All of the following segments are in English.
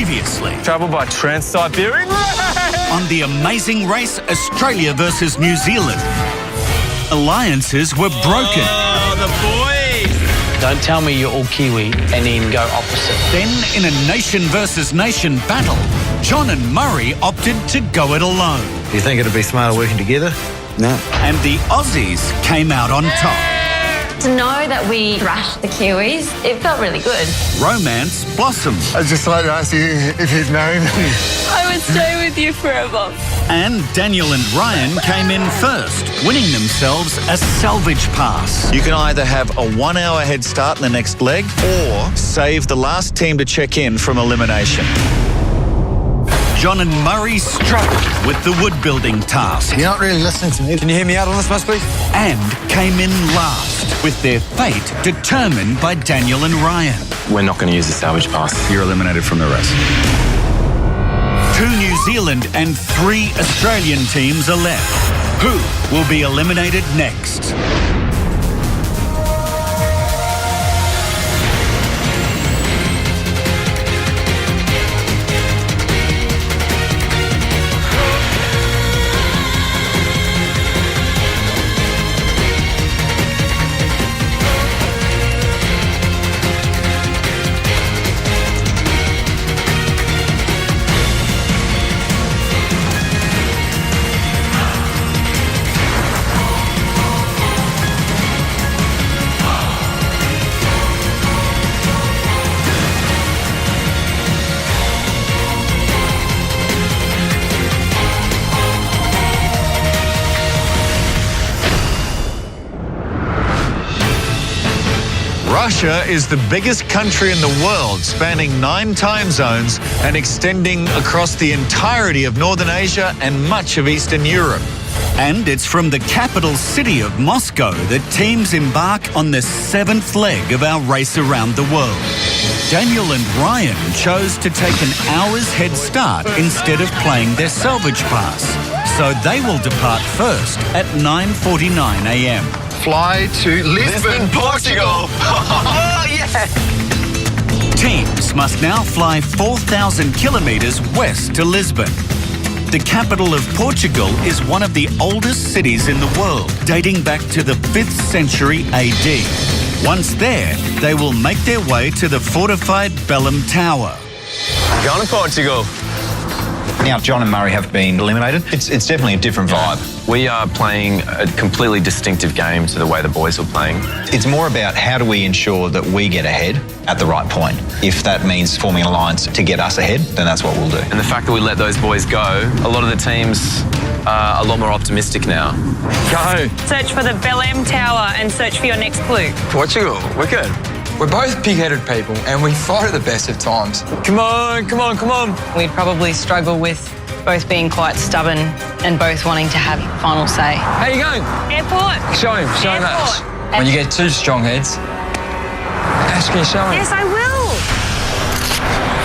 Previously, Travel by Trans-Siberian. on the amazing race Australia versus New Zealand, alliances were broken. Oh, the boys! Don't tell me you're all Kiwi and then go opposite. Then, in a nation versus nation battle, John and Murray opted to go it alone. Do you think it'd be smarter working together? No. And the Aussies came out on top. To know that we thrashed the Kiwis, it felt really good. Romance blossomed. I'd just like to ask you if he's married. I would stay with you forever. And Daniel and Ryan came in first, winning themselves a salvage pass. You can either have a 1 hour head start in the next leg or save the last team to check in from elimination. John and Murray struggled with the wood building task You're not really listening to me. Can you hear me out on this, Mus, please? and came in last, with their fate determined by Daniel and Ryan. We're not going to use the salvage pass. You're eliminated from the race. 2 New Zealand and 3 Australian teams are left. Who will be eliminated next? Russia is the biggest country in the world, spanning 9 time zones and extending across the entirety of Northern Asia and much of Eastern Europe. And it's from the capital city of Moscow that teams embark on the 7th leg of our race around the world. Daniel and Ryan chose to take an hour's head start instead of playing their salvage pass. So they will depart first at 9:49 a.m. Fly to Lisbon, Portugal. Oh, yeah! Teams must now fly 4,000 kilometres west to Lisbon. The capital of Portugal is one of the oldest cities in the world, dating back to the 5th century AD. Once there, they will make their way to the fortified Belém Tower. Going to Portugal. Now, John and Murray have been eliminated. It's definitely a different vibe. We are playing a completely distinctive game to the way the boys were playing. It's more about how do we ensure that we get ahead at the right point. If that means forming an alliance to get us ahead, then that's what we'll do. And the fact that we let those boys go, a lot of the teams are a lot more optimistic now. Go! Search for the Belém Tower and search for your next clue. Portugal, we're good. We're both big-headed people and we fight at the best of times. Come on, come on, come on. We'd probably struggle with both being quite stubborn and both wanting to have final say. How you going? Airport. Show him that. Airport. When you get 2 strong heads, ask me, show him. Yes, I will.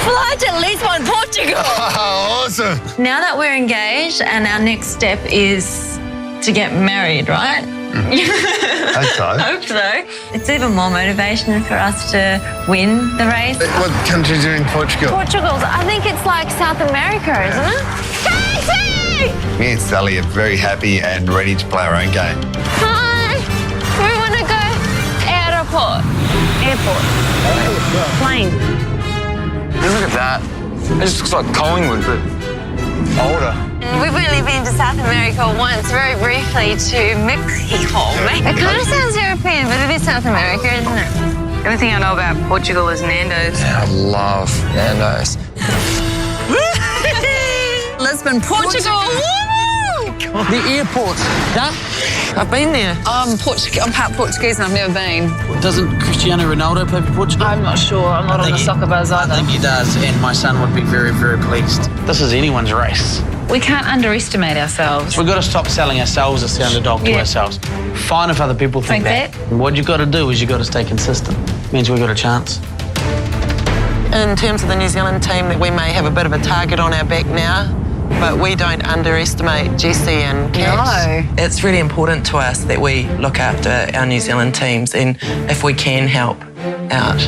Fly to Lisbon, Portugal. Awesome. Now that we're engaged and our next step is to get married, right? Hope so. Hope so. It's even more motivation for us to win the race. What countries are in Portugal? Portugal's, I think it's like South America, isn't it? Casey! Me and Sally are very happy and ready to play our own game. Hi! We want to go airport. Airport. Plane. Look at that. It just looks like Collingwood, but older. We've only been to South America once, very briefly, to Mexico. It kind of sounds European, but it is South America, isn't it? Everything I know about Portugal is Nando's. I love Nando's. Lisbon, Portugal. Woo! The airport. Yeah? I've been there. I'm part Portuguese and I've never been. Doesn't Cristiano Ronaldo play for Portugal? I'm not sure. I'm not on the soccer buzz either. I think he does, and my son would be very, very pleased. This is anyone's race. We can't underestimate ourselves. We've got to stop selling ourselves as the underdog to ourselves. Fine if other people think that. What you got to do is you got to stay consistent. Means we've got a chance. In terms of the New Zealand team, we may have a bit of a target on our back now, but we don't underestimate Jessie and Kat. No. It's really important to us that we look after our New Zealand teams, and if we can help out,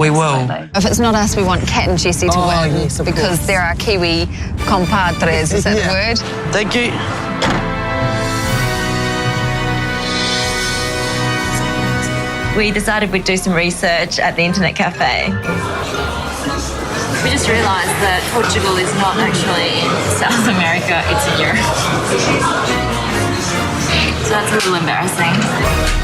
We will. If it's not us, we want Kat and Jessie to win yes, of because course. they're our Kiwi compadres. Is that the word? Thank you. We decided we'd do some research at the Internet Cafe. We just realised that Portugal is not actually in South America, it's in Europe. So that's a little embarrassing.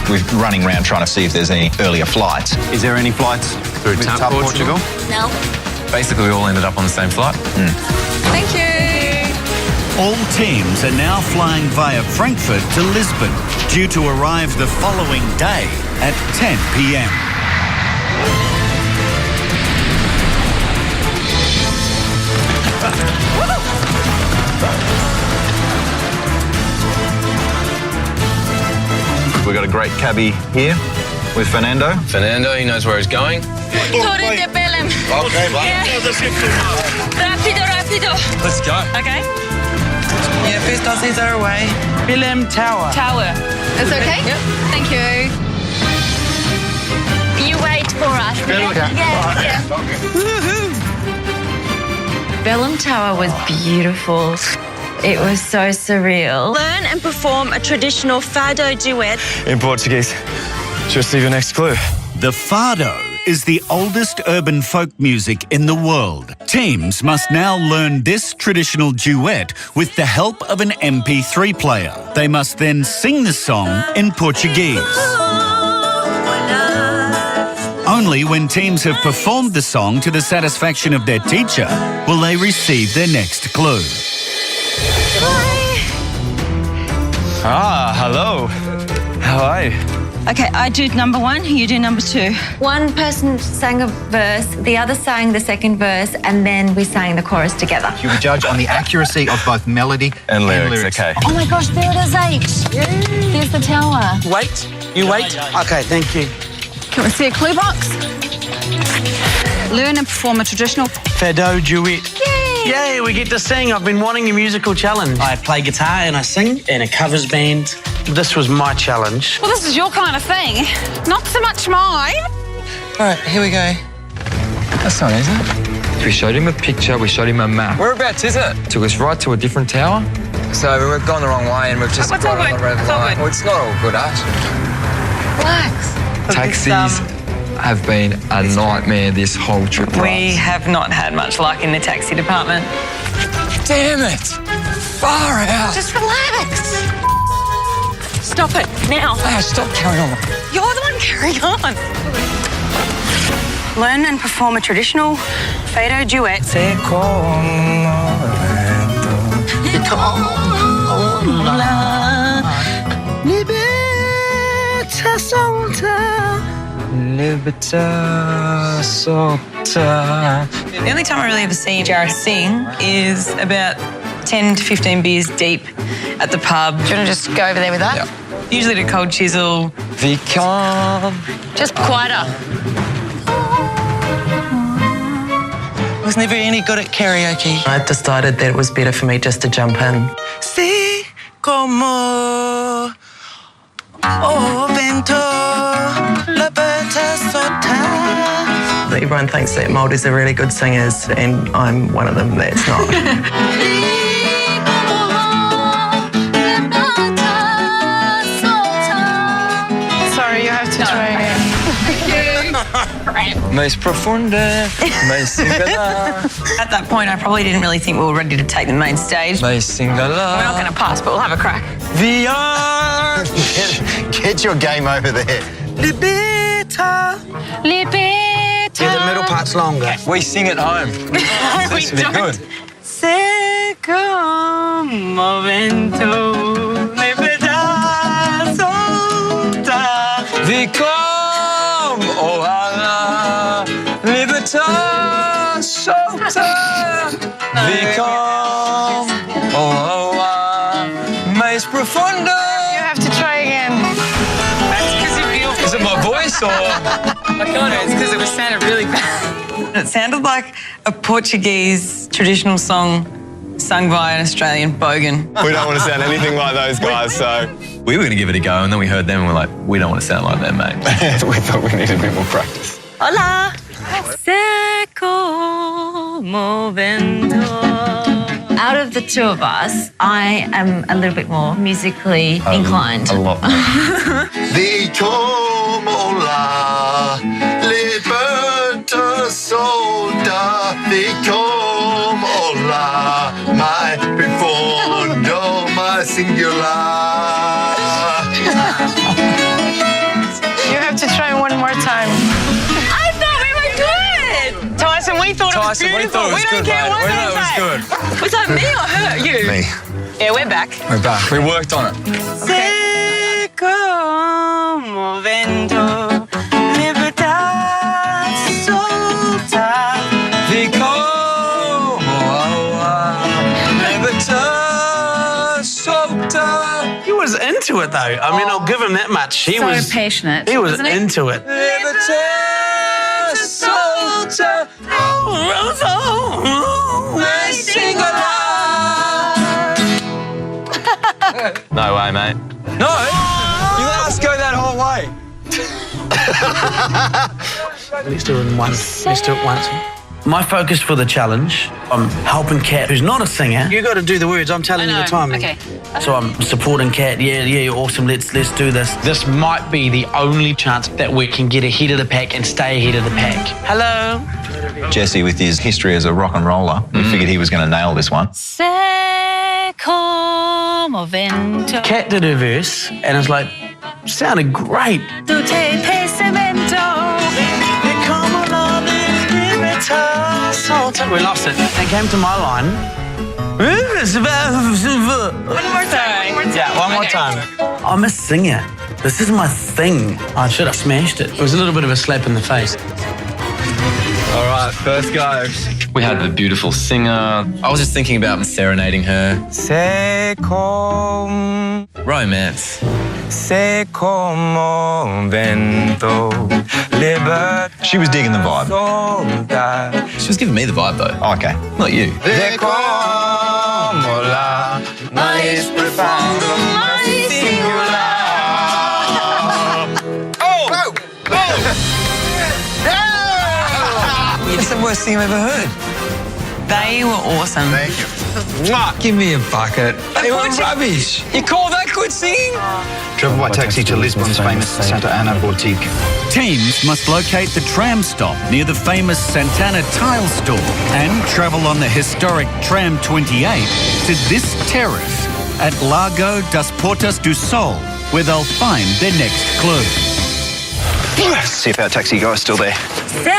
We're running around trying to see if there's any earlier flights. Is there any flights through TAP Portugal? No. Basically, we all ended up on the same flight. Thank you. All teams are now flying via Frankfurt to Lisbon, due to arrive the following day at 10 p.m. We've got a great cabbie here with Fernando. Fernando, he knows where he's going. Torre de Belém. Okay, bye. Rápido, rápido. Let's go. Okay. Yeah, first Aussies are away. Belém Tower. Tower. It's okay? Yep. Thank you. You wait for us. Yeah. Belém Tower was beautiful. It was so surreal. Learn and perform a traditional fado duet. In Portuguese. Just leave your next clue. The fado is the oldest urban folk music in the world. Teams must now learn this traditional duet with the help of an MP3 player. They must then sing the song in Portuguese. Only when teams have performed the song to the satisfaction of their teacher will they receive their next clue. Ah, hello. How are you? Okay, I do number 1, you do number 2. One person sang a verse, the other sang the second verse, and then we sang the chorus together. You will judge on the accuracy of both melody And lyrics, okay. Oh my gosh, there it is, H. There's the tower. Wait. You wait? Okay, thank you. Can we see a clue box? Learn and perform a traditional... Fado duet. Yay, we get to sing. I've been wanting a musical challenge. I play guitar and I sing in a covers band. This was my challenge. Well, this is your kind of thing. Not so much mine. All right, here we go. That's not easy. We showed him a picture, we showed him a map. Whereabouts is it? Took us right to a different tower. So we've gone the wrong way and we've just What's all got on good? the red It's all line. good. Well, it's not all good, Ash. Relax. Taxis have been a nightmare this whole trip. We have not had much luck in the taxi department. Damn it! Far out! Just relax. Stop it, now. Ash, stop carrying on. You're the one carrying on. Learn and perform a traditional fado duet. The only time I really ever see Jared sing is about 10 to 15 beers deep at the pub. Do you want to just go over there with that? Yeah. Usually to Cold Chisel. Just quieter. I was never any good at karaoke. I decided that it was better for me just to jump in. Si como o vento la beta sota. Everyone thinks that Māoris are really good singers, and I'm one of them that's not. Sorry, you have to try again. Mais profunda, mais singular. At that point, I probably didn't really think we were ready to take the main stage. Mais singular. We're not going to pass, but we'll have a crack. VR. Get your game over there. Libeta. Yeah, the middle part's longer. We sing at home. This would be good. Se como vento le solta. Vicom, oh Allah, libertà solta. Vicom, oh Allah, mais profunda. You have to try again. That's because you feel... Is it my voice or? I can't, it's because it sounded really bad. It sounded like a Portuguese traditional song sung by an Australian bogan. We don't want to sound anything like those guys, so... We were going to give it a go, and then we heard them, and we're like, we don't want to sound like them, mate. We thought we needed a bit more practice. Hola. Sé como vento. Out of the two of us, I am a little bit more musically inclined. A lot more. Di como la libertà solda, di como la mai profondo, mai singular. You have to try one more time. I thought we were good. Tyson, we thought it was beautiful. We don't care what they say. Good. Was that me or her? You? Me. Yeah, we're back. We're back. We worked on it. Sé como vento, libertad solta. Vi como agua, libertad solta. He was into it, though. I mean, I'll give him that much. He So was passionate, He was wasn't he? into it. Libertad solta. No way, mate. No, you let us go that whole way. Let's do it once. Let's do it once. My focus for the challenge, I'm helping Kat, who's not a singer. You got to do the words. I'm telling you the timing. Okay. So I'm supporting Kat. Yeah, you're awesome. Let's do this. This might be the only chance that we can get ahead of the pack and stay ahead of the pack. Hello. Jesse, with his history as a rock and roller, we figured he was going to nail this one. Sé como vento. Kat did her verse, and it's like, sounded great. Tu te pesamento. We lost it. They came to my line. One more time. Yeah, one more time. I'm a singer. This is my thing. I should have smashed it. It was a little bit of a slap in the face. All right, first go. We had a beautiful singer. I was just thinking about serenading her. Sé como, Romance. sé como vento, libertad She was digging the vibe. solta. She was giving me the vibe, though. Oh, okay. Not you. Sé como la más profundo, más singular. It's the worst thing I've ever heard. They were awesome. Thank you. Give me a bucket. They were rubbish. You call that good singing? Travel by taxi to Lisbon's famous Santa Ana boutique. Teams must locate the tram stop near the famous Santana tile store and travel on the historic Tram 28 to this terrace at Largo das Portas do Sol, where they'll find their next clue. See if our taxi guy's still there. Sé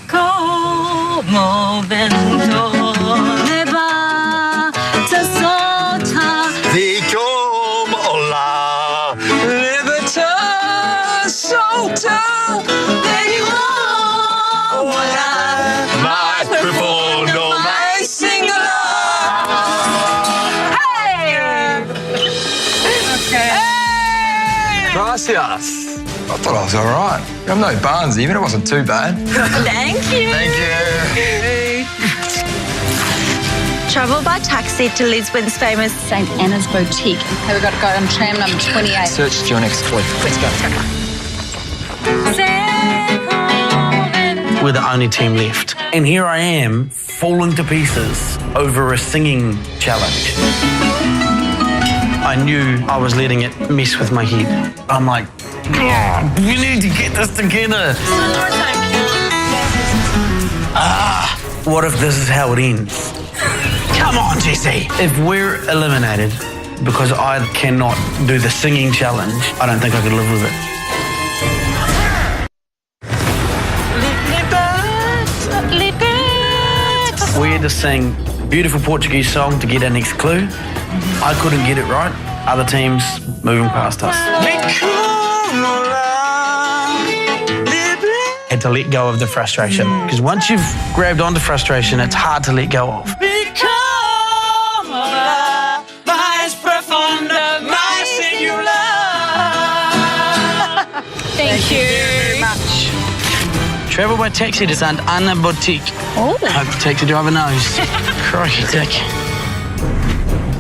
como vento. Libertad solta. Di como la Libertad solta. más profondo, My singular. Gracias. I thought I was all right. I'm no Barnesy, but it wasn't too bad. Thank you. Thank you. Travel by taxi to Lisbon's famous St. Anna's Boutique. Okay, we've got to go on tram number 28. Search for your next clue. Let's go. We're the only team left. And here I am, falling to pieces over a singing challenge. I knew I was letting it mess with my head. I'm like, we need to get this together. What if this is how it ends? Come on, Jesse. If we're eliminated because I cannot do the singing challenge, I don't think I could live with it. We had to sing a beautiful Portuguese song to get our next clue. I couldn't get it right. Other teams moving past us. Had to let go of the frustration. Because once you've grabbed onto frustration, it's hard to let go of. Thank you very much. Travel by taxi to St. Anna Boutique. Oh. Hope the taxi driver knows. Crikey, dick.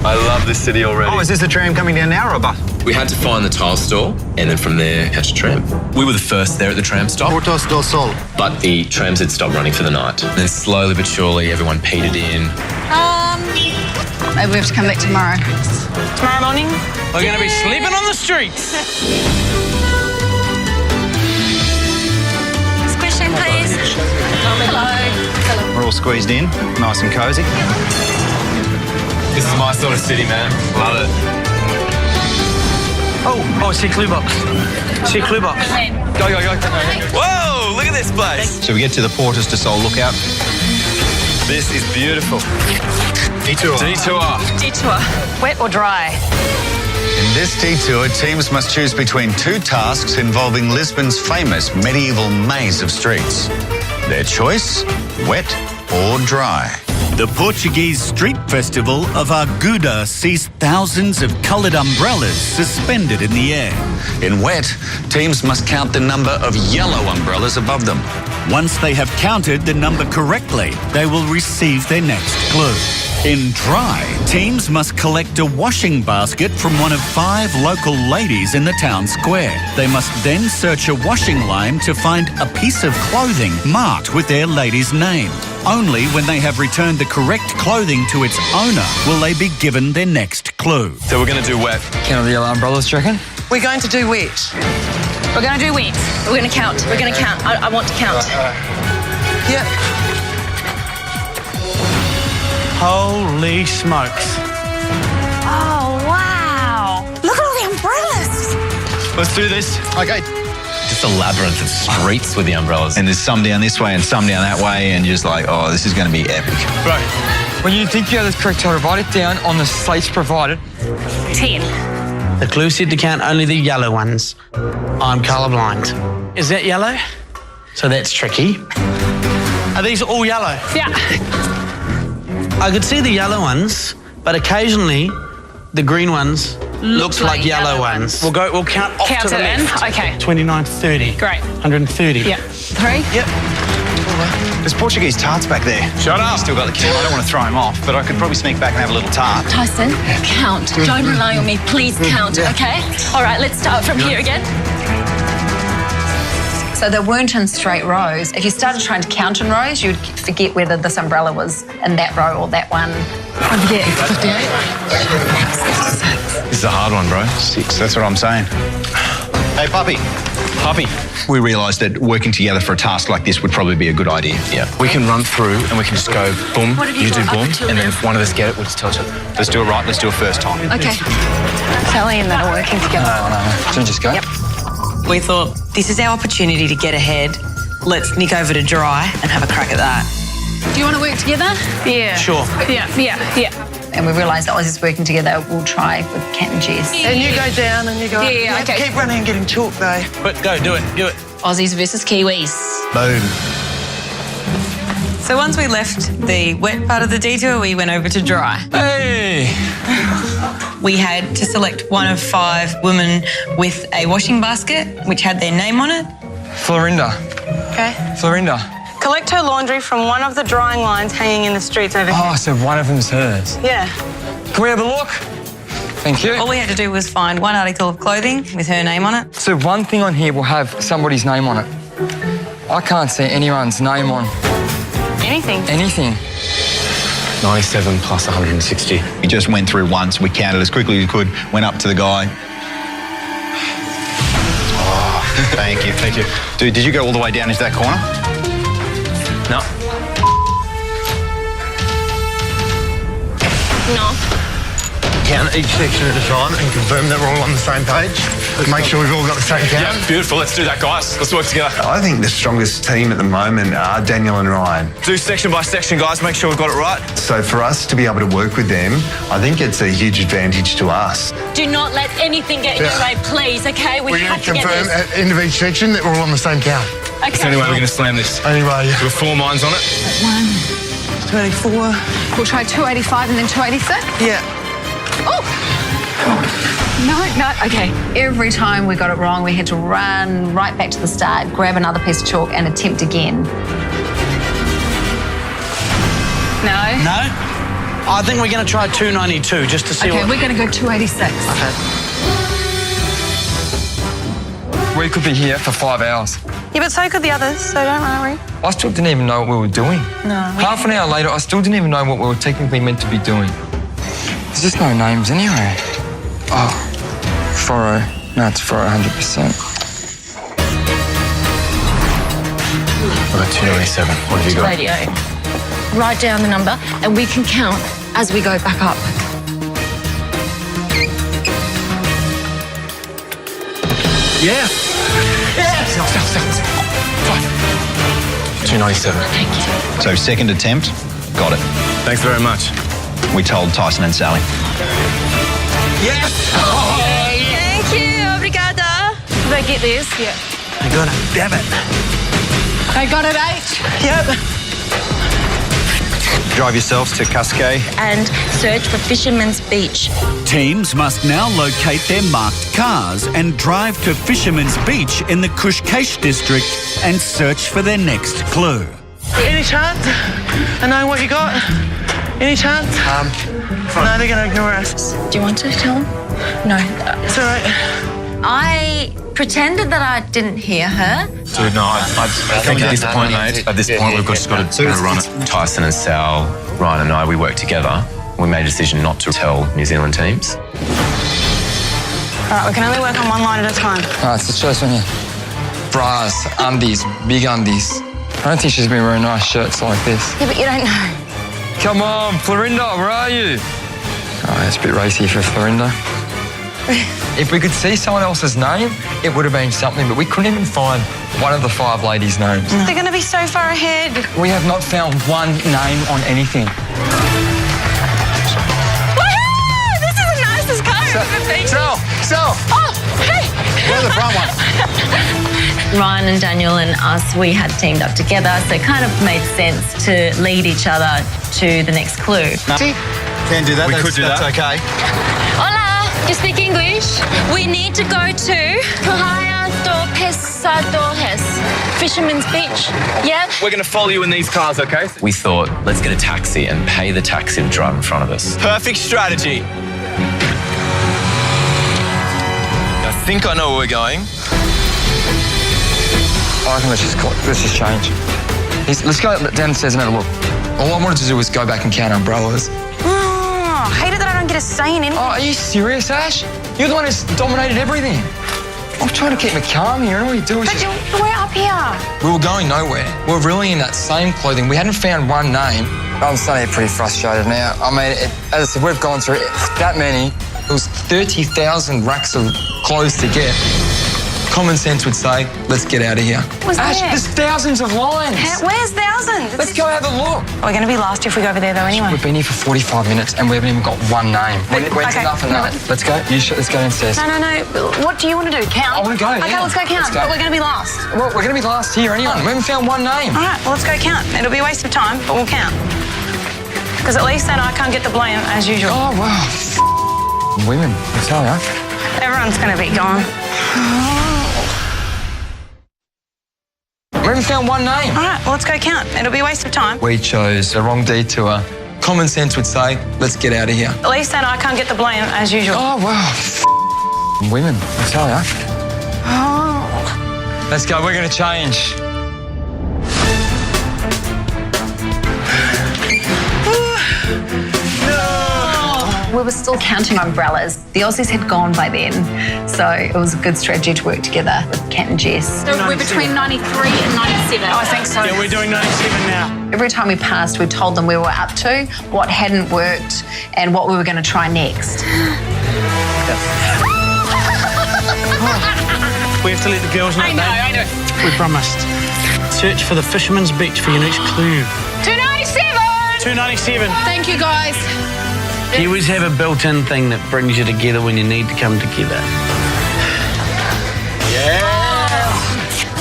I love this city already. Oh, is this the tram coming down now or a bus? We had to find the tile store and then from there catch a tram. We were the first there at the tram stop. Portos do Sol. But the trams had stopped running for the night. And then slowly but surely everyone petered in. Maybe we have to come back tomorrow. Tomorrow morning? We're going to be sleeping on the streets. Squishing, please. Hello. We're all squeezed in, nice and cosy. This is my sort of city, man. Love it. Oh, see clue box. See clue box. Go. Whoa, look at this place. So we get to the Portos do Sol lookout. This is beautiful. Detour. Detour. Wet or dry? In this detour, teams must choose between two tasks involving Lisbon's famous medieval maze of streets. Their choice, wet or dry. The Portuguese street festival of Aguda sees thousands of coloured umbrellas suspended in the air. In wet, teams must count the number of yellow umbrellas above them. Once they have counted the number correctly, they will receive their next clue. In dry, teams must collect a washing basket from one of 5 local ladies in the town square. They must then search a washing line to find a piece of clothing marked with their lady's name. Only when they have returned the correct clothing to its owner will they be given their next clue. So we're going to do wet. Count the yellow umbrellas, do you reckon? We're going to do wet. We're going to do wet. We're going to count. We're going to count. I want to count. Yep. Holy smokes. Oh, wow. Look at all the umbrellas. Let's do this. Okay. Just a labyrinth of streets with the umbrellas. And there's some down this way and some down that way, and you're just like, oh, this is going to be epic. Right. When you think you have the correct title, write it down on the slates provided. 10. The clue said to count only the yellow ones. I'm colourblind. Is that yellow? So that's tricky. Are these all yellow? Yeah. I could see the yellow ones, but occasionally the green ones looked like yellow ones. We'll count off to the left. Okay. 29, 30. Great. 130. Yeah. 3? Yep. There's Portuguese tarts back there. Shut up. Still got the key. I don't want to throw him off, but I could probably sneak back and have a little tart. Tyson, count. Don't rely on me. Please count, okay? All right, let's start from here again. So they weren't in straight rows. If you started trying to count in rows, you'd forget whether this umbrella was in that row or that one. I forget. 58. This is a hard one, bro. 6, that's what I'm saying. Hey, puppy. We realised that working together for a task like this would probably be a good idea. Yeah. We can run through and we can just go boom, What have you do got up boom, until and then now? if one of us get it, we'll just tell each other. Let's do it right. Let's do it first time. Okay. Sally and that are working together. No. Should I just go? Yep. We thought, this is our opportunity to get ahead. Let's nick over to dry and have a crack at that. Do you want to work together? Yeah. Sure. Yeah. And we realised that Aussies working together, we'll try with Kat and Jess. And you go down and you go. Yeah, okay. Keep running and getting chalk though. But go, do it. Aussies versus Kiwis. Boom. So once we left the wet part of the detour, we went over to dry. Hey! We had to select one of 5 women with a washing basket, which had their name on it. Florinda. Okay. Florinda. Collect her laundry from one of the drying lines hanging in the streets over here. Oh, so one of them's hers. Yeah. Can we have a look? Thank you. All we had to do was find one article of clothing with her name on it. So one thing on here will have somebody's name on it. I can't see anyone's name on Anything. anything. 97 plus 160. We just went through once, we counted as quickly as we could, went up to the guy. Oh, thank you. Dude, did you go all the way down into that corner? No. No. Count each section at a time and confirm that we're all on the same page. Make sure we've all got the same count. Yeah, beautiful. Let's do that, guys. Let's work together. I think the strongest team at the moment are Daniel and Ryan. Do section by section, guys. Make sure we've got it right. So for us to be able to work with them, I think it's a huge advantage to us. Do not let anything get in your way, please, okay? We We're have going to to get confirm this. at the end of each section that we're all on the same count. Okay. It's the only way we're going to slam this. Anyway, We've 4 minds on it. 24. We'll try 285 and then 286. Yeah. Oh! No, okay. Every time we got it wrong, we had to run right back to the start, grab another piece of chalk and attempt again. No? I think we're going to try 292 just to see Okay, what... we're going to go 286. Okay. We could be here for 5 hours. Yeah, but so could the others, so don't worry. I still didn't even know what we were doing. No. Half an hour later, I still didn't even know what we were technically meant to be doing. There's just no names anyway. Oh, 40. No, it's 40, 100%. I've got 297. What have you got? Radio. Write down the number and we can count as we go back up. Yeah. Yeah. 297. So second attempt, got it. Thanks very much. We told Tyson and Sally. Yes. Thank you. Obrigada. Did I get this? Yeah. I got it. Damn it. I got it 8. Yep. Drive yourselves to Cascais. And search for Fisherman's Beach. Teams must now locate their marked cars and drive to Fisherman's Beach in the Kushkesh district and search for their next clue. Any chance? I know what you got. Any chance? No, they're going to ignore us. Do you want to tell them? No. It's all right. I pretended that I didn't hear her. Dude, no, I think at this point, mate, at this point, we've just got to run it. Tyson and Sal, Ryan and I, we worked together. We made a decision not to tell New Zealand teams. All right, we can only work on one line at a time. All right, so let's try this one here. Bras, undies, big undies. I don't think she's been wearing nice shirts like this. Yeah, but you don't know. Come on, Florinda, where are you? Oh, it's a bit racy for Florinda. If we could see someone else's name, it would have been something, but we couldn't even find one of the 5 ladies' names. They're going to be so far ahead. We have not found one name on anything. Woohoo! This is the nicest car I've ever been. So, Oh, hey! where's the front one? Ryan and Daniel and us, we had teamed up together, so it kind of made sense to lead each other to the next clue. Can't do that. We could do that's that. okay. Hola, you speak English? We need to go to Playa do Pescadores, Fisherman's Beach. Yeah? We're going to follow you in these cars, okay? We thought, let's get a taxi and pay the taxi to drive in front of us. Perfect strategy. I think I know where we're going. I reckon let's just change. Let's go downstairs and have a look. All I wanted to do was go back and count umbrellas. Oh, I hate it that I don't get a say in anything. Oh, are you serious, Ash? You're the one who's dominated everything. I'm trying to keep me calm here, and all you do is But we're up here. We were going nowhere. We were really in that same clothing. We hadn't found one name. I'm starting to get pretty frustrated now. I mean, as I said, we've gone through that many. It was 30,000 racks of clothes to get. Common sense would say, let's get out of here. Was Ash, there? there's thousands of lines. Where's thousands? Let's go have a look. We're going to be last if we go over there, though, anyway. We've been here for 45 minutes and we haven't even got one name. When's okay, enough of that? no. Let's go. Let's go downstairs. No. What do you want to do? Count? I want to go, Okay, yeah. let's go count. Let's go. But we're going to be last. Well, we're going to be last here anyway. We haven't found one name. All right, well, let's go count. It'll be a waste of time, but we'll count. Because at least then I can't get the blame, as usual. Oh, wow. Women, I tell ya. Everyone's going to be gone. We haven't found one name. All right, well, let's go count. It'll be a waste of time. We chose the wrong detour. Common sense would say, let's get out of here. At least then I can't get the blame, as usual. Oh, wow. Women, I tell ya. Oh. Let's go, we're going to change. We were still counting umbrellas. The Aussies had gone by then, so it was a good strategy to work together with Kat and Jess. So we're between 93 and 97. Oh, I think so. Yeah, we're doing 97 now. Every time we passed, we told them we were up to, what hadn't worked, and what we were going to try next. We have to let the girls know. I know. We promised. Search for the Fisherman's Beach for your next clue. 297! 297. Thank you, guys. Kiwis have a built-in thing that brings you together when you need to come together.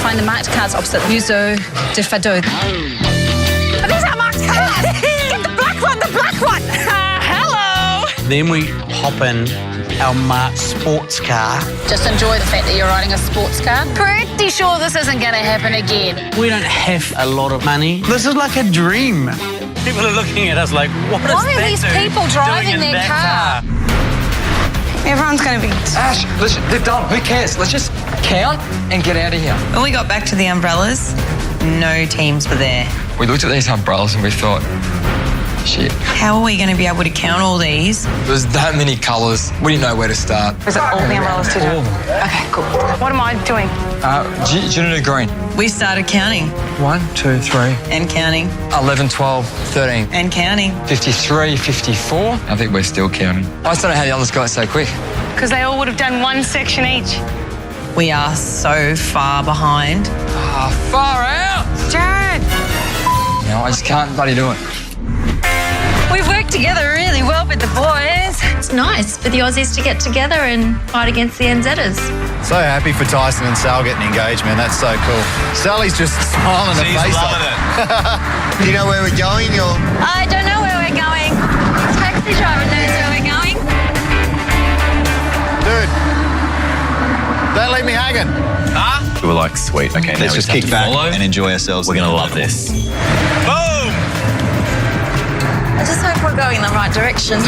Find the marked cars opposite Yuzu de Fado. These are marked cars! Get the black one, hello! Then we hop in our marked sports car. Just enjoy the fact that you're riding a sports car. Pretty sure this isn't going to happen again. We don't have a lot of money. This is like a dream. People are looking at us like, what is Why are that these dude people driving doing in their that car? Everyone's going to be... Ash, they're done. Who cares? Let's just count and get out of here. When we got back to the umbrellas, no teams were there. We looked at these umbrellas and we thought, shit. How are we going to be able to count all these? There's that many colours. We didn't know where to start. Is it all the umbrellas too? All of them. Okay, cool. What am I doing? Do you know green? We started counting 1, 2, 3. and counting 11, 12, 13. and counting. 53, 54. I think we're still counting. I just don't know how the others got so quick. Because they all would have done one section each. We are so far behind. Far out! Jared! No, I just can't bloody do it. We've worked together really well with the boys. It's nice for the Aussies to get together and fight against the NZers. So happy for Tyson and Sal getting engaged, man. That's so cool. Sally's just smiling her face off. Do you know where we're going? Or... I don't know where we're going. Taxi driver knows where we're going. Dude, don't leave me hanging. We were like, sweet, okay, now Let's we just have kick to back follow. and enjoy ourselves. We're going to love this. Boom! I just hope we're going in the right direction.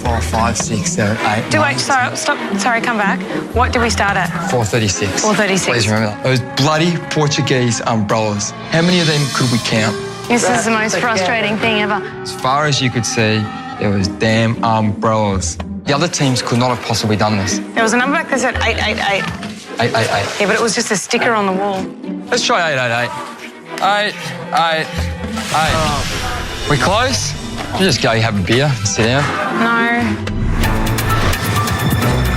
4, 5, 6, 7, 8. Wait, sorry, stop. Sorry, come back. What did we start at? 436. 436. Please remember that. Those bloody Portuguese umbrellas. How many of them could we count? This is the most frustrating thing ever. As far as you could see, there was damn umbrellas. The other teams could not have possibly done this. There was a number back that said 888. 888. Yeah, but it was just a sticker on the wall. Let's try 888. 888. We close? You just go have a beer and sit down. No.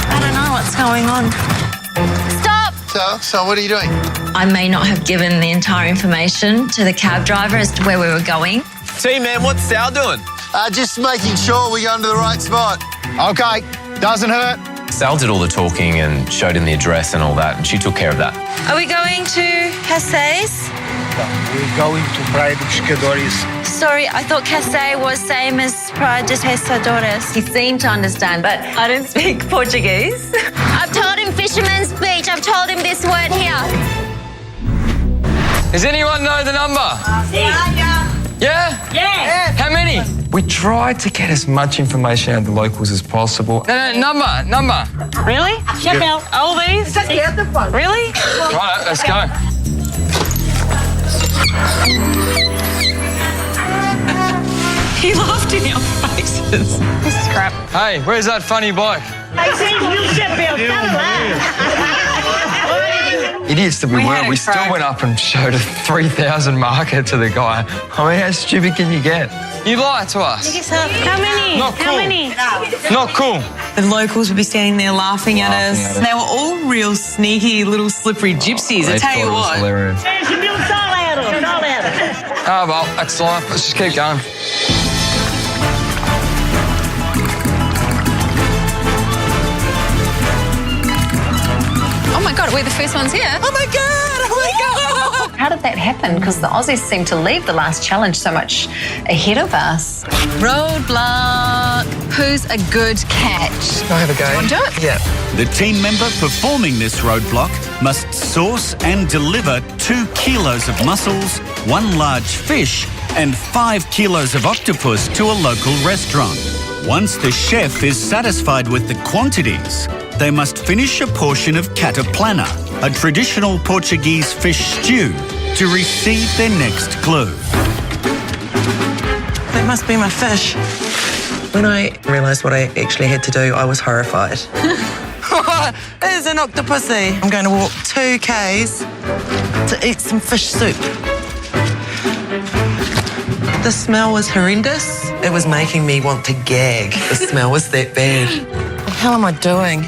I don't know what's going on. Stop! So what are you doing? I may not have given the entire information to the cab driver as to where we were going. Team man, what's Sal doing? Just making sure we go into the right spot. Okay, doesn't hurt. Sal did all the talking and showed him the address and all that, and she took care of that. Are we going to Cassé's? We're going to Praia de Pescadores. Sorry, I thought Casé was same as Praia de Pescadores. He seemed to understand, but I don't speak Portuguese. I've told him Fisherman's Beach. I've told him this word here. Does anyone know the number? Yeah. Yeah? Yeah. How many? We tried to get as much information out of the locals as possible. No, number. Really? Yeah. All these? Really? Right, let's go. He laughed in your faces. This is crap. Hey, where's that funny bloke? Idiots that we We were, had a we still crack. went up and showed a 3,000 marker to the guy. I mean, how stupid can you get? You lied to us. How many? Not cool. How many? Not cool. The locals would be standing there laughing at us. Laughing at us. They were all real sneaky little slippery gypsies. I They tell you thought it was what. hilarious. Oh, well, that's life. Let's just keep going. Oh my God, we're the first ones here. Oh my God! Oh my God! How did that happen? Because the Aussies seemed to leave the last challenge so much ahead of us. Roadblock. Who's a good catch? Can I have a go? Want to do it? Yeah. The team member performing this roadblock must source and deliver 2 kilos of mussels, 1 large fish, and 5 kilos of octopus to a local restaurant. Once the chef is satisfied with the quantities, they must finish a portion of cataplana, a traditional Portuguese fish stew, to receive their next clue. That must be my fish. When I realised what I actually had to do, I was horrified. There's an octopusy. I'm going to walk 2 k's to eat some fish soup. The smell was horrendous. It was making me want to gag. The smell was that bad. What the hell am I doing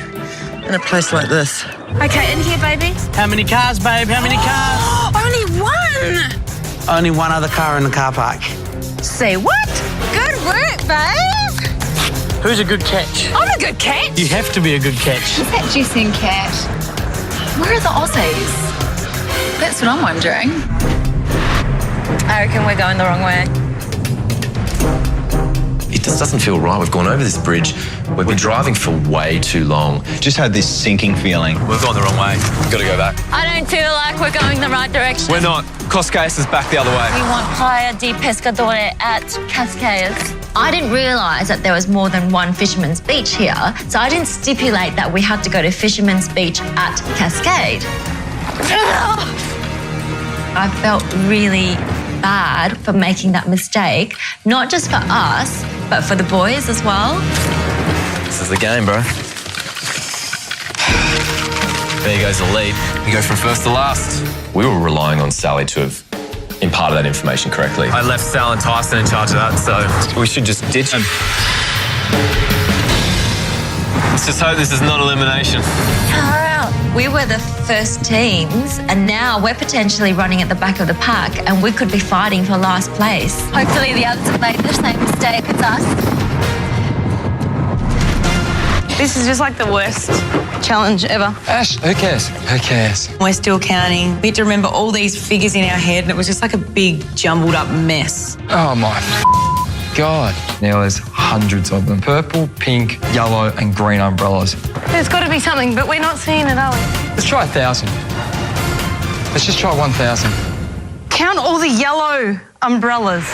in a place like this? Okay, in here, baby. How many cars, babe? How many cars? Only one. Only one other car in the car park. Say what? Good work, babe. Who's a good catch? I'm a good catch. You have to be a good catch. Is that Jessie and Kat? Where are the Aussies? That's what I'm wondering. I reckon we're going the wrong way. It just doesn't feel right. We've gone over this bridge. We've been driving for way too long. Just had this sinking feeling. We've gone the wrong way. We've got to go back. I don't feel like we're going the right direction. We're not. Cascais is back the other way. We want Playa de Pescadores at Cascais. I didn't realise that there was more than one Fisherman's Beach here, so I didn't stipulate that we had to go to Fisherman's Beach at Cascade. I felt really bad for making that mistake, not just for us, but for the boys as well. This is the game, bro. There goes the lead. You go from first to last. We were relying on Sally to have imparted that information correctly. I left Sal and Tyson in charge of that, so we should just ditch him. Let's just hope this is not elimination. We were the first teams, and now we're potentially running at the back of the pack, and we could be fighting for last place. Hopefully the others have made the same mistake as us. This is just like the worst challenge ever. Ash, who cares? Who cares? We're still counting. We had to remember all these figures in our head, and it was just like a big jumbled up mess. Oh my God. Now there's hundreds of them. Purple, pink, yellow and green umbrellas. There's got to be something, but we're not seeing it, are we? Let's try 1,000. Let's just try 1,000. Count all the yellow umbrellas.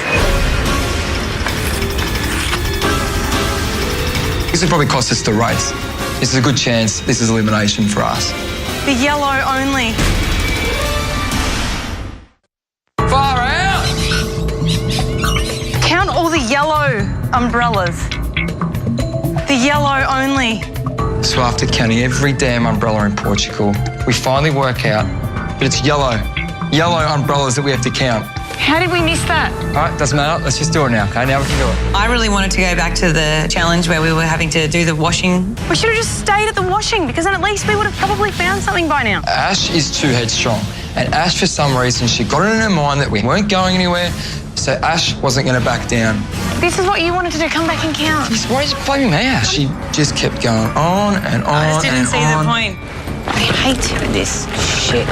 This would probably cost us the race. This is a good chance this is elimination for us. The yellow only. Far out! Count all the yellow umbrellas. The yellow only. So after counting every damn umbrella in Portugal, we finally work out that it's yellow umbrellas that we have to count. How did we miss that? All right, doesn't matter. Let's just do it now, okay? Now we can do it. I really wanted to go back to the challenge where we were having to do the washing. We should have just stayed at the washing, because then at least we would have probably found something by now. Ash is too headstrong. And Ash, for some reason, she got it in her mind that we weren't going anywhere, so Ash wasn't going to back down. This is what you wanted to do, come back and count. Why is you blaming me, Ash? She just kept going on and on. I just didn't see on. the point. I hate this shit.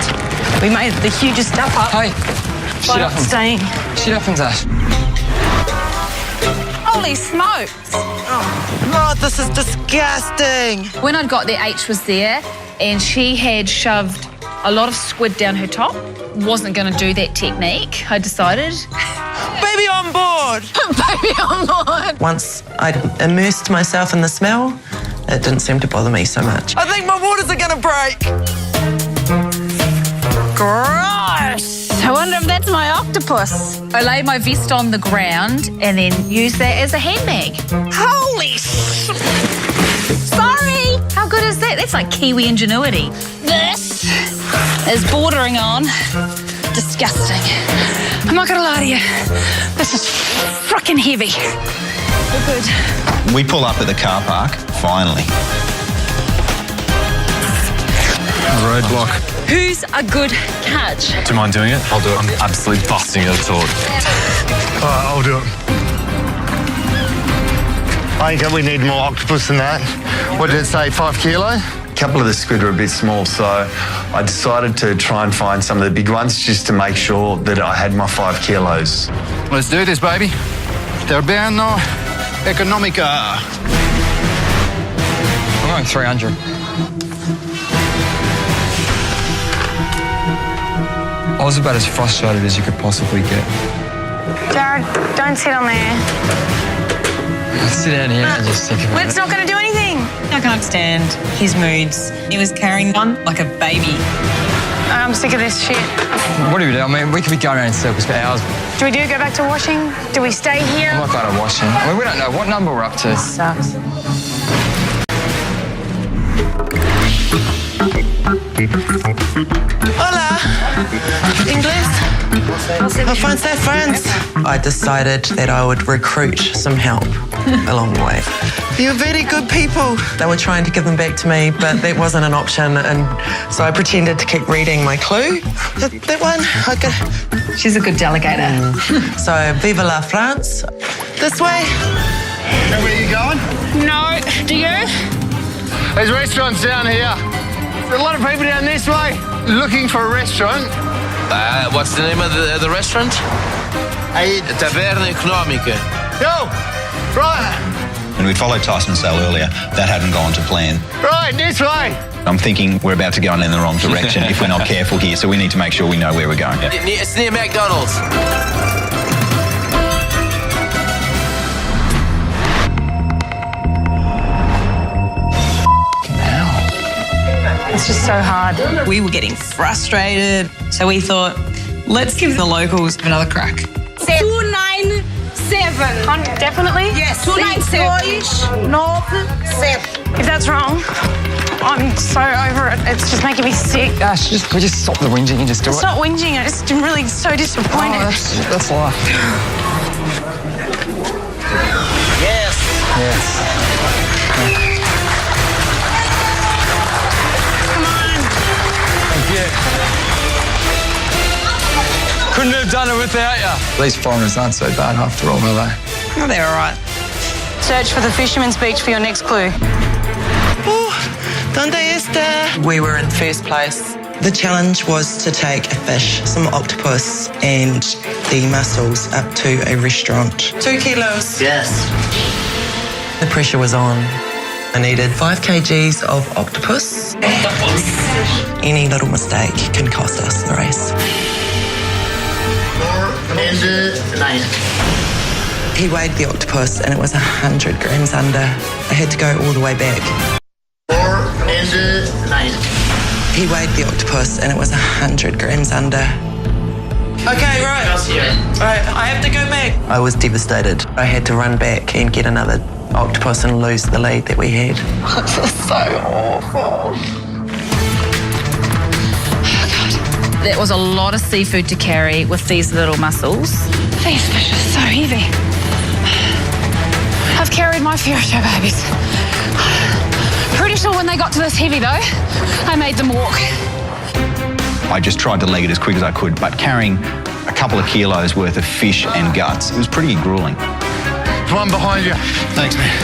We made the hugest stuff up. Hey, shit not happens. staying. Shit happens, Ash. Holy smokes. Oh, this is disgusting. When I'd got there, H was there, and she had shoved a lot of squid down her top. Wasn't going to do that technique, I decided. Baby on board. Baby on board. Once I'd immersed myself in the smell, it didn't seem to bother me so much. I think my waters are going to break. Gross. I wonder if that's my octopus. I lay my vest on the ground and then use that as a handbag. Holy Sorry. How good is that? That's like Kiwi ingenuity. This is bordering on disgusting. I'm not gonna lie to you. This is frickin' heavy. We're good. We pull up at the car park, finally. Roadblock. Who's a good catch? Do you mind doing it? I'll do it. I'm absolutely busting at a talk. All right, I'll do it. I think we need more octopus than that. What did it say, 5 kilo? A couple of the squid are a bit small, so I decided to try and find some of the big ones just to make sure that I had my 5 kilos. Let's do this, baby. Terreno Economica. I'm going 300. I was about as frustrated as you could possibly get. Jared, don't sit on there. Sit down here and just think about It's not going to do anything. I can't stand his moods. He was carrying on like a baby. I'm sick of this shit. What do we do? I mean, we could be going around in circles for hours. Do we go back to washing? Do we stay here? I'm not going to washing. I mean, we don't know what number we're up to. Sucks. Hola. English? Français, France. I decided that I would recruit some help along the way. You're very good people. They were trying to give them back to me, but that wasn't an option, and so I pretended to keep reading my clue. That one? Okay. She's a good delegator. So, vive la France. This way. Where are you going? No. Do you? There's restaurants down here. There's a lot of people down this way looking for a restaurant. What's the name of the restaurant? Hey, Taverna Económica. Yo! Right! When we followed Tyson and Sal earlier, that hadn't gone to plan. Right, this way! I'm thinking we're about to go in the wrong direction if we're not careful here, so we need to make sure we know where we're going. It's near McDonald's. It's just so hard. We were getting frustrated, so we thought, let's give the locals another crack. 297. Definitely? Yes. 297. If that's wrong, I'm so over it. It's just making me sick. Gosh, we just stop the whinging and just do It's it. not whinging, I'm just really so disappointed. Oh, that's life. Yes. Yes. Thank you. Couldn't have done it without you. These foreigners aren't so bad after all, are they? Oh, they're all right. Search for the Fisherman's Beach for your next clue. ¿Dónde está? We were in first place. The challenge was to take a fish, some octopus, and the mussels up to a restaurant. 2 kilos. Yes. The pressure was on. I needed 5 kgs of octopus. Any little mistake can cost us the race. 409. He weighed the octopus and it was 100 grams under. I had to go all the way back. 409. He weighed the octopus and it was 100 grams under. Okay, right. Right, I have to go back. I was devastated. I had to run back and get another octopus and lose the lead that we had. This is so awful. That was a lot of seafood to carry with these little mussels. These fish are so heavy. I've carried my fair share, babies. Pretty sure when they got to this heavy, though, I made them walk. I just tried to leg it as quick as I could, but carrying a couple of kilos worth of fish and guts, it was pretty grueling. There's one behind you. Thanks, man.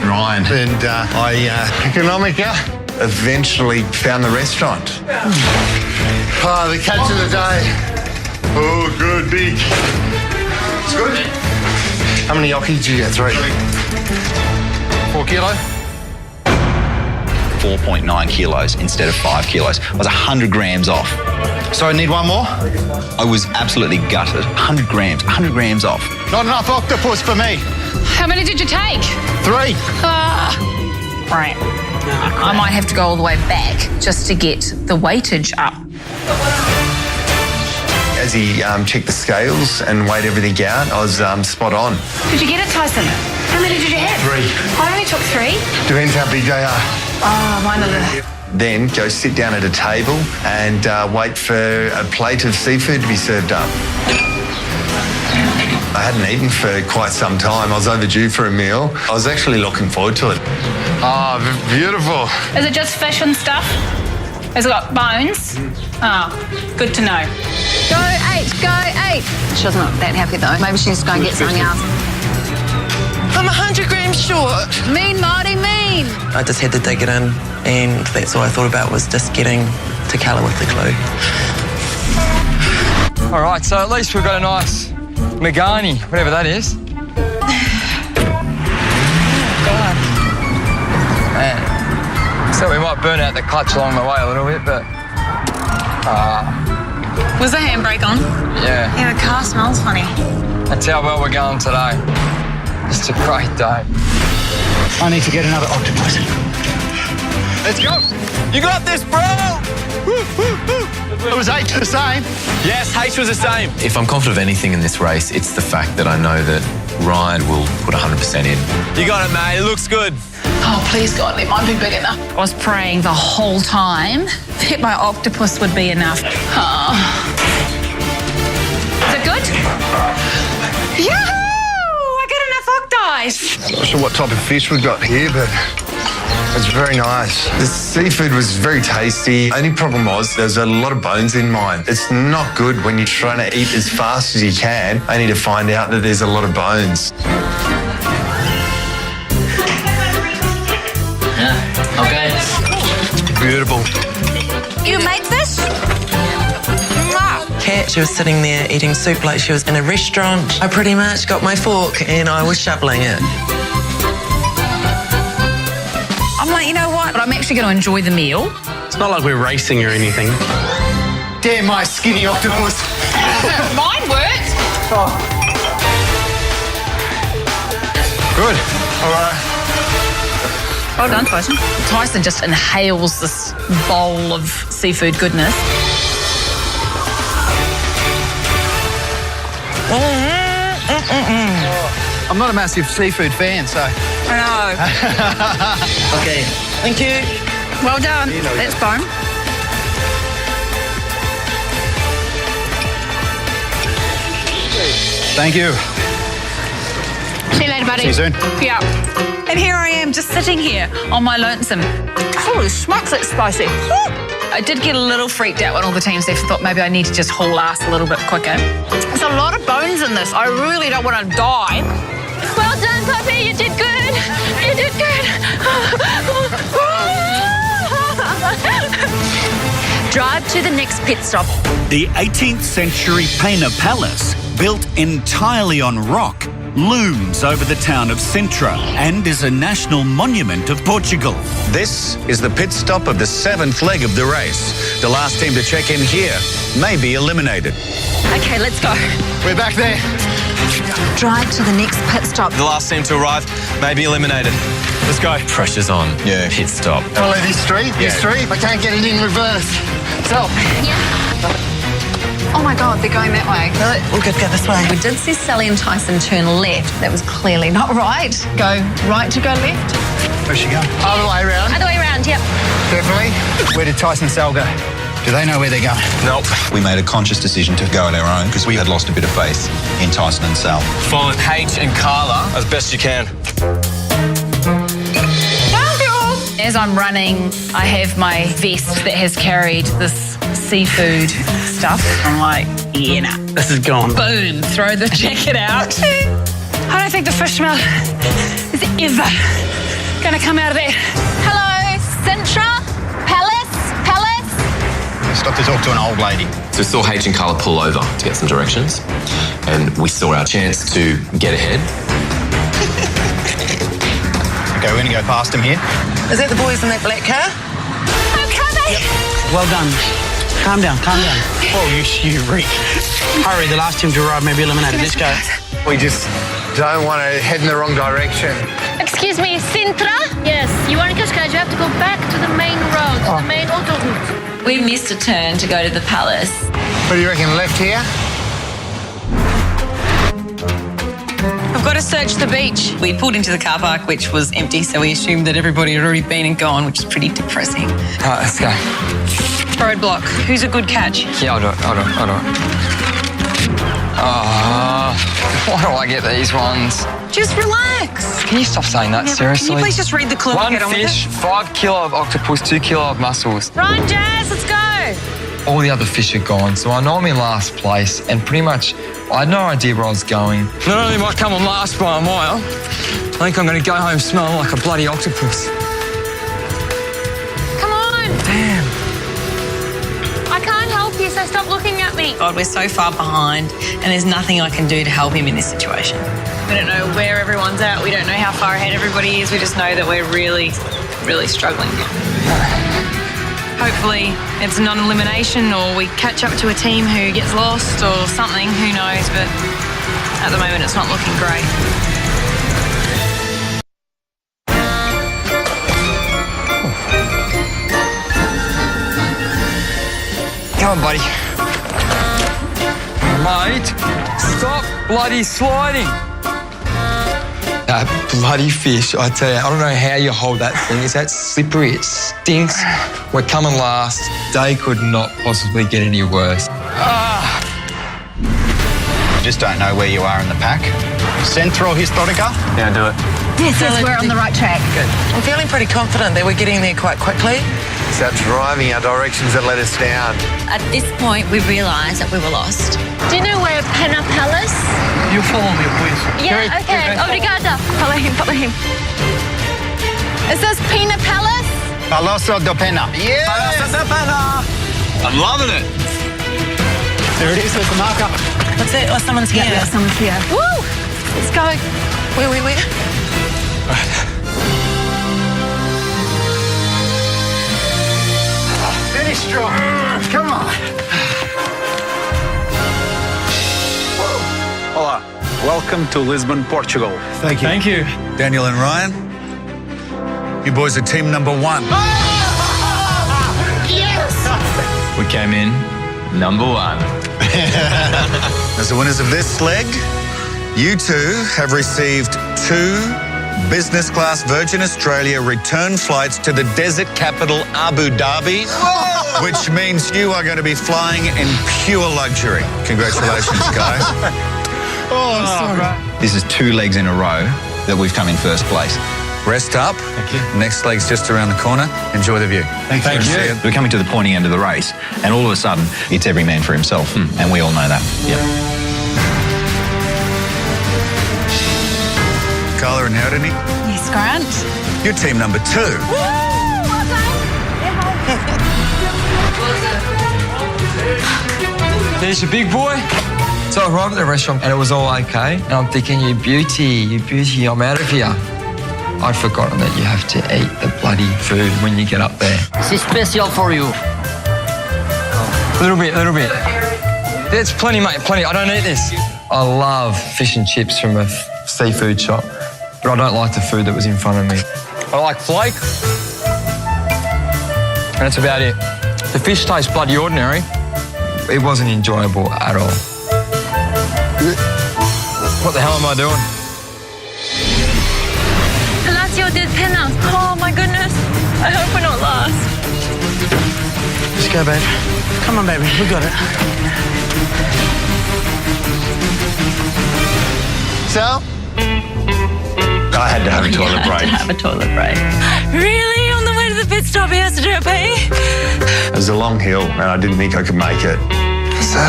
Ryan. And Economica eventually found the restaurant. Oh, the catch of the day. Oh, good, big. It's good. How many gnocchi did you get? 3. 4 kilo? 4.9 kilos instead of 5 kilos. I was 100 grams off. So I need one more? I was absolutely gutted. 100 grams off. Not enough octopus for me. How many did you take? 3. Right. I might have to go all the way back just to get the weightage up. As he checked the scales and weighed everything out, I was spot on. Did you get it, Tyson? How many did you have? 3. I only took 3. Depends how big they are. Oh, mine are Then go sit down at a table and wait for a plate of seafood to be served up. I hadn't eaten for quite some time. I was overdue for a meal. I was actually looking forward to it. Oh, beautiful. Is it just fish and stuff? Has it got bones? Oh, good to know. Go 8, go 8. She doesn't look that happy though. Maybe she needs to go and get something else. I'm 100 grams short. Mean, Marty, mean. I just had to dig it in, and that's all I thought about was just getting to colour with the clue. All right, so at least we've got a nice Megani, whatever that is. God. Man. So we might burn out the clutch along the way a little bit, but... Was the handbrake on? Yeah. Yeah, the car smells funny. That's how well we're going today. It's a great day. I need to get another octopus. Let's go. You got this, bro! It was H the same. Yes, H was the same. If I'm confident of anything in this race, it's the fact that I know that Ryan will put 100% in. You got it, mate. It looks good. Oh, please, God, let mine be big enough. I was praying the whole time that my octopus would be enough. Oh. Is it good? Yahoo! I got enough octos. Not sure what type of fish we got here, but it's very nice. The seafood was very tasty. Only problem was there's a lot of bones in mine. It's not good when you're trying to eat as fast as you can, only to find out that there's a lot of bones. Yeah, okay. Beautiful. You make this? Cat She was sitting there eating soup like she was in a restaurant. I pretty much got my fork and I was shoveling it. I'm like, you know what? I'm actually going to enjoy the meal. It's not like we're racing or anything. Damn my skinny octopus. Mine worked. Oh. Good. All right. Well done, Tyson. Tyson just inhales this bowl of seafood goodness. I'm not a massive seafood fan, so. I know. Okay. Thank you. Well done. That's bone. Thank you. See you later, buddy. See you soon. Yeah. And here I am, just sitting here on my lonesome. Holy smokes, it's spicy. I did get a little freaked out when all the teams left. I thought maybe I need to just haul ass a little bit quicker. There's a lot of bones in this. I really don't want to die. Well done, puppy. You did good. You did good. Drive to the next pit stop. The 18th century Pena Palace, built entirely on rock, looms over the town of Sintra and is a national monument of Portugal. This is the pit stop of the 7th leg of the race. The last team to check in here may be eliminated. Okay, let's go. We're back there. Drive to the next pit stop. The last team to arrive may be eliminated. Let's go. Pressure's on. Yeah. Pit stop. Follow this street, this street. I can't get it in reverse. So. Oh my God, they're going that way. We'll go this way. We did see Sally and Tyson turn left. That was clearly not right. Go right to go left. Where's she going? Other way around. Other way around, yep. Definitely. Where did Tyson and Sal go? Do they know where they're going? Nope. We made a conscious decision to go on our own because we had lost a bit of faith in Tyson and Sal. Follow H and Carla as best you can. As I'm running, I have my vest that has carried this seafood stuff. I'm like, yeah, nah. This is gone. Boom, throw the jacket out. I don't think the fish smell is ever going to come out of there. Hello, Sintra? Palace? Stop to talk to an old lady. So we saw H and Carla pull over to get some directions, and we saw our chance to get ahead. Okay, we're going to go past him here. Is that the boys in that black car? Okay. Well done. Calm down, calm down. Oh, you reek. Hurry, the last team to arrive may be eliminated. Let's go. We just don't want to head in the wrong direction. Excuse me, Sintra? Yes. You want to Cascais, you have to go back to the main road, to the main autoroute. We missed a turn to go to the palace. What do you reckon, left here? I've got to search the beach. We pulled into the car park, which was empty, so we assumed that everybody had already been and gone, which is pretty depressing. All right, let's go. Roadblock. Who's a good catch? Yeah, I'll do it. Why do I get these ones? Just relax. Can you stop saying that, Yeah, seriously? Can you please just read the clue and One get on fish, with it? 5 kilo of octopus, 2 kilo of mussels. Run, Jazz, let's go. All the other fish are gone, so I know I'm in last place, and pretty much I had no idea where I was going. Not only am I come on last by a mile, I think I'm going to go home smelling like a bloody octopus. Come on. Damn. I can't help you, so stop looking at me. God, we're so far behind, and there's nothing I can do to help him in this situation. We don't know where everyone's at. We don't know how far ahead everybody is. We just know that we're really, really struggling now. Hopefully it's a non-elimination, or we catch up to a team who gets lost or something, who knows, but at the moment it's not looking great. Come on, buddy. Mate, stop bloody sliding. That bloody fish, I tell you, I don't know how you hold that thing. It's that slippery, it stinks. We're coming last. Day could not possibly get any worse. I just don't know where you are in the pack. Central Historica? Yeah, do it. Yes, we're on the right track. Good. I'm feeling pretty confident that we're getting there quite quickly. It's our driving, our directions that let us down. At this point, we realised that we were lost. Do you know where Pena Palace? You follow me, please. Yeah, okay. Obrigada. Follow him. Is this Pena Palace? Palazzo do Pena. Yeah! I'm loving it. There it is. There's the marker. What's it? Oh, someone's here. Yeah, someone's here. Woo! Let's go. Wait. Finish strong. Come on. Hola. Welcome to Lisbon, Portugal. Thank you. Thank you. Daniel and Ryan, you boys are team number 1. We came in number 1. As the winners of this leg, you two have received 2 business class Virgin Australia return flights to the desert capital Abu Dhabi, which means you are going to be flying in pure luxury. Congratulations, guys. This is 2 legs in a row that we've come in first place. Rest up. Thank you. Next leg's just around the corner. Enjoy the view. Thank you. We're coming to the pointy end of the race, and all of a sudden, it's every man for himself, and we all know that. Yep. Carla and Howdini, Yes, Grant. you're team number 2. There's your big boy. So I arrived at the restaurant and it was all okay. And I'm thinking, you beauty, I'm out of here. I'd forgotten that you have to eat the bloody food when you get up there. This is special for you. A little bit. There's plenty, mate, plenty. I don't eat this. I love fish and chips from a seafood shop, but I don't like the food that was in front of me. I like flake, and that's about it. The fish tastes bloody ordinary. It wasn't enjoyable at all. What the hell am I doing? Lazio did pin us. Oh my goodness. I hope we're not last. Let's go, babe. Come on, baby. We got it. So? I had to have a toilet break. Have a toilet break. Really? On the way to the pit stop, he has to do a pee? It was a long hill, and I didn't think I could make it. So...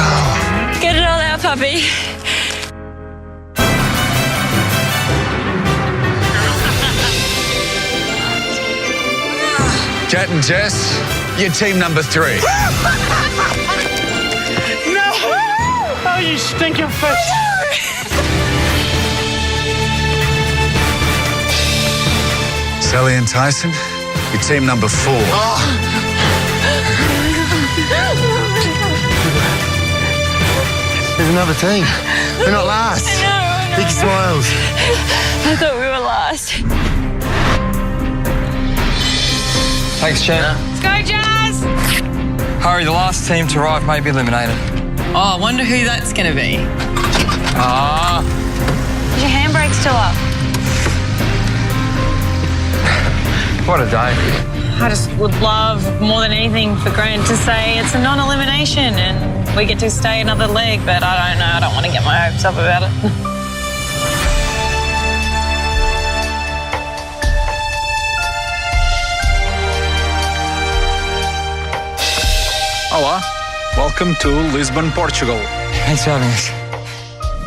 Get it all out, puppy. Kat and Jess, you're team number 3. No! Oh, you stinking fish. Sally and Tyson, you're team number 4. There's another team. We're not last. I know. Big smiles. I thought we were last. Thanks, Jen. Let's go, Jazz! Hurry, the last team to arrive may be eliminated. Oh, I wonder who that's going to be. Is your handbrake still up? What a day. I just would love more than anything for Grant to say it's a non-elimination and we get to stay another leg, but I don't know. I don't want to get my hopes up about it. Hola. Welcome to Lisbon, Portugal. Thanks for having us.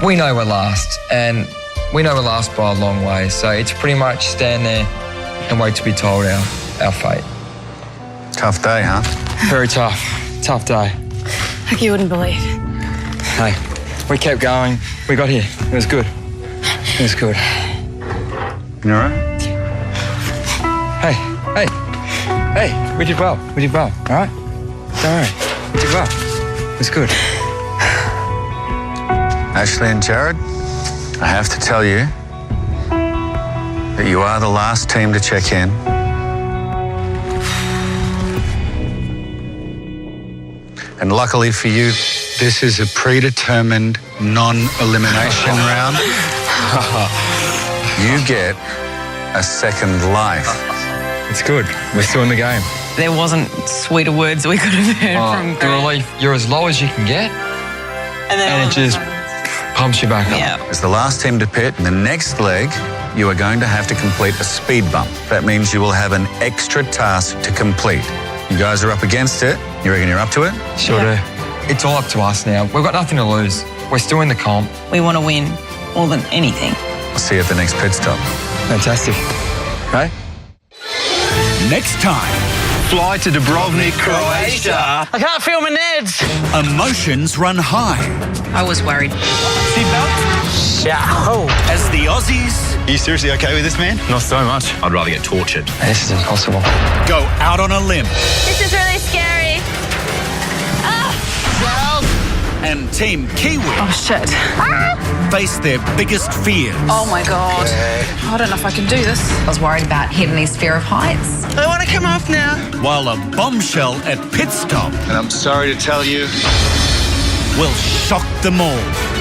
We know we're last, and we know we're last by a long way, so it's pretty much stand there and wait to be told our fate. Tough day, huh? Very tough. Tough day. Like you wouldn't believe. Hey, we kept going. We got here. It was good. It was good. You all right? Hey, we did well. All right? Don't worry. We did well. It was good. Ashley and Jared, I have to tell you that you are the last team to check in. And luckily for you, this is a predetermined non-elimination round. You get a second life. It's good. We're still in the game. There wasn't sweeter words we could have heard from The Grant. relief. You're as low as you can get, And then and it just pumps you back up. Yeah. As the last team to pit, in the next leg, you are going to have to complete a speed bump. That means you will have an extra task to complete. You guys are up against it. You reckon you're up to it? Sure do. It's all up to us now. We've got nothing to lose. We're still in the comp. We want to win more than anything. I'll see you at the next pit stop. Fantastic. Right? Next time, fly to Dubrovnik, Croatia. I can't feel my nads. Emotions run high I was worried. Seatbelt? Yeah. as the Aussies Are you seriously okay with this, man? Not so much. I'd rather get tortured. This is impossible. go out on a limb. This is really scary. And Team Kiwi Oh, shit. face their biggest fears. Oh, my God. I don't know if I can do this. I was worried about hitting his fear of heights. I want to come off now. While a bombshell at pit stop And I'm sorry to tell you, will shock them all.